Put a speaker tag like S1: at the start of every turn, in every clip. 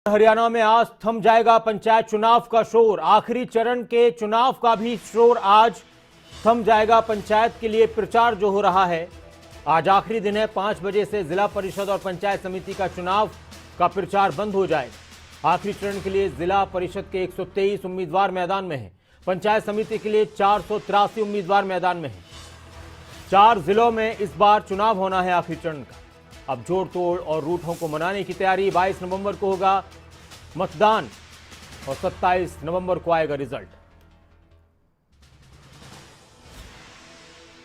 S1: हरियाणा में आज थम जाएगा पंचायत चुनाव का शोर। आखिरी चरण के चुनाव का भी शोर आज थम जाएगा। पंचायत के लिए प्रचार जो हो रहा है, आज आखिरी दिन है। 5 बजे से जिला परिषद और पंचायत समिति का चुनाव का प्रचार बंद हो जाए। आखिरी चरण के लिए जिला परिषद के 123 उम्मीदवार मैदान में हैं। पंचायत समिति के लिए 483 उम्मीदवार मैदान में हैं। 4 जिलों में इस बार चुनाव होना है आखिरी चरण का। अब जोड़ तोड़ और रूठों को मनाने की तैयारी। 22 नवंबर को होगा मतदान और 27 नवंबर को आएगा रिजल्ट।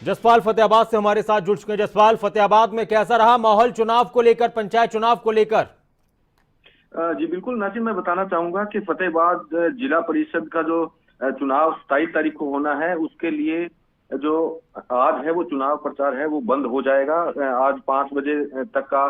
S1: जसपाल फतेहाबाद से हमारे साथ जुड़ चुके हैं। जसपाल, फतेहाबाद में कैसा रहा माहौल चुनाव को लेकर, पंचायत चुनाव को लेकर?
S2: जी बिल्कुल नासिर, मैं बताना चाहूंगा कि फतेहाबाद जिला परिषद का जो चुनाव 27 तारीख को होना है, उसके लिए जो आज है वो चुनाव प्रचार है वो बंद हो जाएगा। आज 5 बजे तक का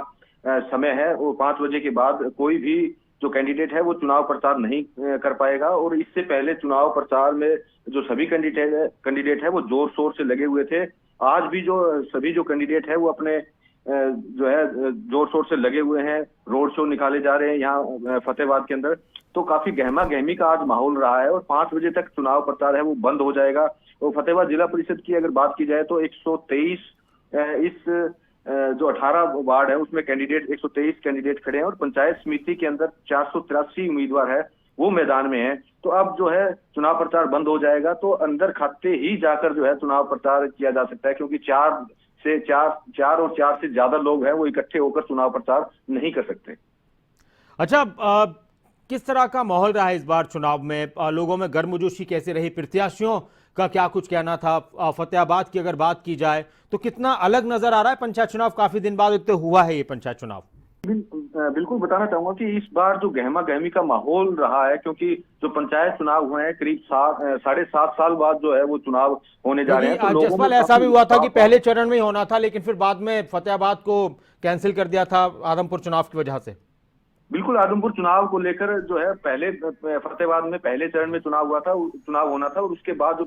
S2: समय है। वो 5 बजे के बाद कोई भी जो कैंडिडेट है वो चुनाव प्रचार नहीं कर पाएगा। और इससे पहले चुनाव प्रचार में जो सभी कैंडिडेट है वो जोर शोर से लगे हुए थे। आज भी जो सभी जो कैंडिडेट है वो अपने जो है जोर शोर से लगे हुए हैं। रोड शो निकाले जा रहे हैं यहाँ फतेहाबाद के अंदर। तो काफी गहमा गहमी का आज माहौल रहा है और 5 बजे तक चुनाव प्रचार है वो बंद हो जाएगा। और फतेहाबाद जिला परिषद की अगर बात की जाए तो 123 इस जो 18 वार्ड है उसमें कैंडिडेट 123 कैंडिडेट खड़े हैं और पंचायत समिति के अंदर 483 उम्मीदवार है वो मैदान में है। तो अब जो है चुनाव प्रचार बंद हो जाएगा, तो अंदर खाते ही जाकर जो है चुनाव प्रचार किया जा सकता है, क्योंकि 4 और 4 से ज्यादा लोग हैं वो इकट्ठे होकर चुनाव प्रचार नहीं कर सकते।
S1: अच्छा, किस तरह का माहौल रहा है इस बार चुनाव में? लोगों में गर्मजोशी कैसे रही? प्रत्याशियों का क्या कुछ कहना था? फतेहाबाद की अगर बात की जाए तो कितना अलग नजर आ रहा है पंचायत चुनाव? काफी दिन बाद हुआ है ये पंचायत चुनाव।
S2: बिल्कुल बताना चाहूंगा कि इस बार जो गहमा गहमी का माहौल रहा है, क्योंकि जो पंचायत चुनाव हुए हैं करीब 7.5 साल बाद जो है वो चुनाव होने जा रहे हैं। तो
S1: जसपाल, ऐसा भी हुआ था कि पहले चरण में ही होना था, लेकिन फिर बाद में फतेहाबाद को कैंसिल कर दिया था आदमपुर चुनाव की वजह से।
S2: बिल्कुल, आदमपुर चुनाव को लेकर जो है पहले फतेहाबाद में पहले चरण में चुनाव होना था और उसके बाद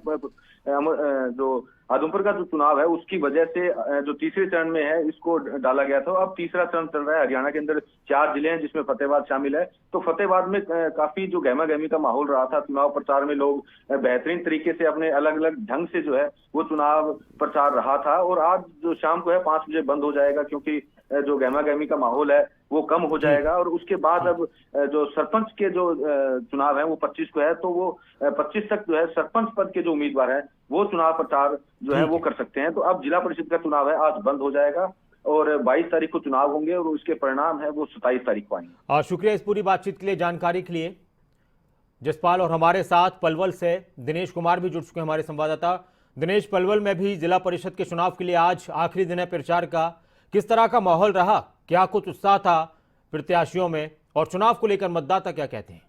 S2: जो आदमपुर का जो चुनाव है उसकी वजह से जो तीसरे चरण में है इसको डाला गया था। अब तीसरा चरण चल रहा है। हरियाणा के अंदर 4 जिले हैं जिसमें फतेहाबाद शामिल है। तो फतेहाबाद में काफी जो गहमा गहमी का माहौल रहा था। चुनाव प्रचार में लोग बेहतरीन तरीके से अपने अलग अलग ढंग से जो है वो चुनाव प्रचार रहा था। और आज जो शाम को है 5 बजे बंद हो जाएगा, क्योंकि जो गहमा गहमी का माहौल है वो कम हो जाएगा। और उसके बाद अब जो सरपंच के जो चुनाव है वो 25 को है, तो वो 25 तक जो है सरपंच पद के जो उम्मीदवार है वो चुनाव प्रचार जो है वो कर सकते हैं। तो अब जिला परिषद का चुनाव है आज बंद हो जाएगा और 22 तारीख को चुनाव होंगे और उसके परिणाम है वो 27 तारीख को आएंगे।
S1: शुक्रिया इस पूरी बातचीत के लिए, जानकारी के लिए जसपाल। और हमारे साथ पलवल से दिनेश कुमार भी जुड़ चुके हैं, हमारे संवाददाता। दिनेश, पलवल में भी जिला परिषद के चुनाव के लिए आज आखिरी दिन है प्रचार का। किस तरह का माहौल रहा? क्या कुछ उत्साह था प्रत्याशियों में? और चुनाव को लेकर मतदाता क्या कहते हैं?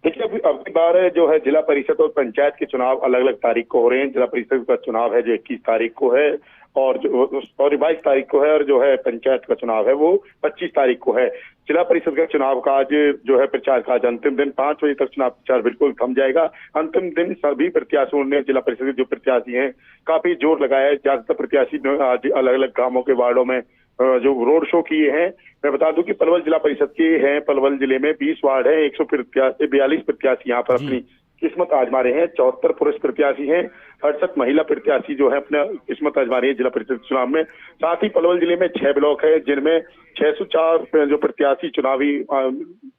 S3: देखिए, अभी बार जो है जिला परिषद और पंचायत के चुनाव अलग अलग तारीख को हो रहे हैं। जिला परिषद का चुनाव है जो 21 तारीख को है और 22 तारीख को है, और जो है पंचायत का चुनाव है वो 25 तारीख को है। जिला परिषद का चुनाव का आज जो है प्रचार का आज अंतिम दिन। 5 बजे तक चुनाव प्रचार बिल्कुल थम जाएगा। अंतिम दिन सभी प्रत्याशियों ने, जिला परिषद के जो प्रत्याशी हैं, काफी जोर लगाया है। ज्यादातर प्रत्याशी आज अलग अलग गांवों के वार्डों में जो रोड शो किए हैं। मैं बता दूं कि पलवल जिला परिषद के हैं, पलवल जिले में 20 वार्ड है, 142 प्रत्याशी यहाँ पर अपनी किस्मत आजमा रहे हैं। 74 पुरुष प्रत्याशी हैं, 68 महिला प्रत्याशी जो है अपना किस्मत आजमा रही है जिला परिषद चुनाव में। साथ ही पलवल जिले में 6 ब्लॉक है जिनमें 604 जो प्रत्याशी चुनावी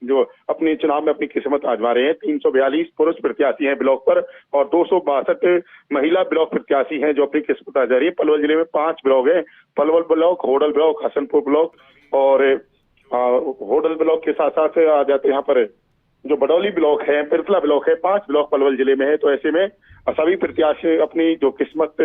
S3: जो अपने चुनाव में अपनी किस्मत आजमा रहे हैं। 342 पुरुष प्रत्याशी हैं ब्लॉक पर और 262 महिला ब्लॉक प्रत्याशी हैं जो अपनी किस्मत आजमा रही है। पलवल जिले में 5 ब्लॉक है, Palwal block, Hodal block, Hasanpur block और होडल ब्लॉक के साथ साथ आ जाते हैं यहाँ पर जो बडौली ब्लॉक है, पिरथला ब्लॉक है। 5 ब्लॉक पलवल जिले में है। तो ऐसे में सभी प्रत्याशी अपनी जो किस्मत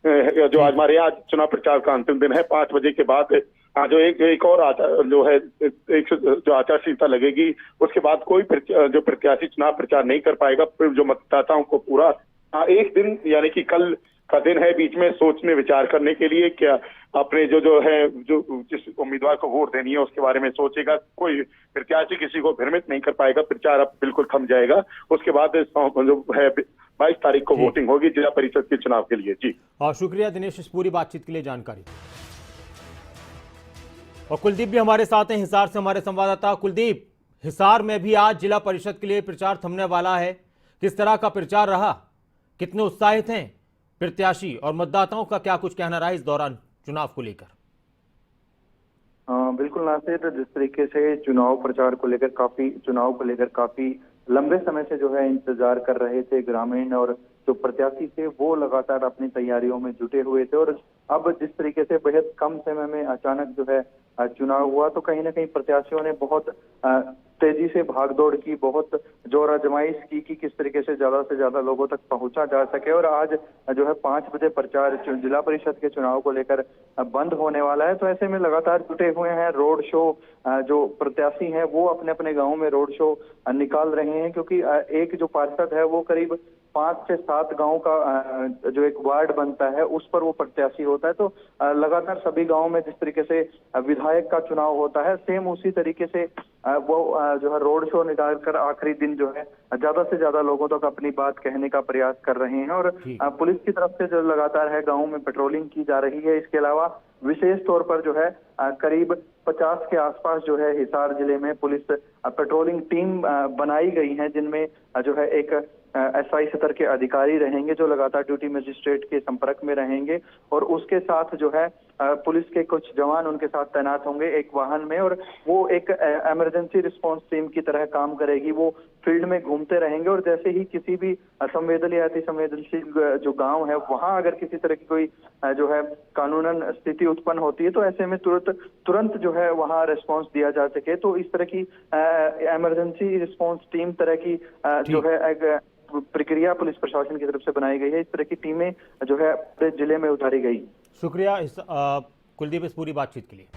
S3: जो आजमा रहे हैं। आज चुनाव प्रचार का अंतिम दिन है। 5 बजे के बाद जो एक और जो है जो आचार संहिता लगेगी, उसके बाद कोई जो प्रत्याशी चुनाव प्रचार नहीं कर पाएगा। फिर जो मतदाताओं को पूरा एक दिन यानी कि कल का दिन है बीच में सोचने विचार करने के लिए, क्या अपने जो है जो जिस उम्मीदवार को वोट देनी है उसके बारे में सोचेगा। कोई प्रत्याशी किसी को भ्रमित नहीं कर पाएगा। प्रचार अब बिल्कुल थम जाएगा। उसके बाद जो है 22 तारीख को वोटिंग होगी जिला परिषद के चुनाव के लिए। जी
S1: और शुक्रिया दिनेश इस पूरी बातचीत के लिए, जानकारी। और कुलदीप भी हमारे साथ हैं हिसार से, हमारे संवाददाता। कुलदीप, हिसार में भी आज जिला परिषद के लिए प्रचार थमने वाला है, किस तरह का प्रचार रहा, कितने उत्साहित हैं प्रत्याशी और मतदाताओं का क्या कुछ कहना रहा इस दौरान चुनाव को लेकर?
S4: बिल्कुल नासिर, जिस तरीके से चुनाव प्रचार को लेकर काफी लंबे समय से जो है इंतजार कर रहे थे ग्रामीण और जो प्रत्याशी थे, वो लगातार अपनी तैयारियों में जुटे हुए थे। और अब जिस तरीके से बेहद कम समय में अचानक जो है चुनाव हुआ, तो कहीं ना कहीं प्रत्याशियों ने बहुत तेजी से भागदौड़ की, बहुत जोर आजमाइश की कि किस तरीके से ज्यादा लोगों तक पहुंचा जा सके। और आज जो है 5 बजे प्रचार जिला परिषद के चुनाव को लेकर बंद होने वाला है। तो ऐसे में लगातार जुटे हुए हैं रोड शो, जो प्रत्याशी हैं वो अपने अपने गाँव में रोड शो निकाल रहे हैं, क्योंकि एक जो पार्षद है वो करीब 5 से 7 गांव का जो एक वार्ड बनता है उस पर वो प्रत्याशी होता है। तो लगातार सभी गांवों में जिस तरीके से विधायक का चुनाव होता है, सेम उसी तरीके से वो जो है रोड शो निकाल कर आखिरी दिन जो है ज्यादा से ज्यादा लोगों तक अपनी बात कहने का प्रयास कर रहे हैं। और पुलिस की तरफ से जो लगातार है गाँव में पेट्रोलिंग की जा रही है। इसके अलावा विशेष तौर पर जो है करीब 50 के आसपास जो है हिसार जिले में पुलिस पेट्रोलिंग टीम बनाई गई है, जिनमें जो है एक SI स्तर के अधिकारी रहेंगे जो लगातार ड्यूटी मजिस्ट्रेट के संपर्क में रहेंगे, और उसके साथ जो है पुलिस के कुछ जवान उनके साथ तैनात होंगे एक वाहन में, और वो एक इमरजेंसी रिस्पांस टीम की तरह काम करेगी। वो फील्ड में घूमते रहेंगे और जैसे ही किसी भी असंवेदनशील या अति संवेदनशील जो गांव है वहां अगर किसी तरह की कोई जो है कानूनन स्थिति उत्पन्न होती है, तो ऐसे में तुरंत जो है वहां रिस्पांस दिया जा सके। तो इस तरह की इमरजेंसी रिस्पांस टीम तरह की जो है एक प्रक्रिया पुलिस प्रशासन की तरफ से बनाई गई है। इस तरह की टीमें जो है पूरे जिले में उतारी गई।
S1: शुक्रिया कुलदीप इस पूरी बातचीत के लिए।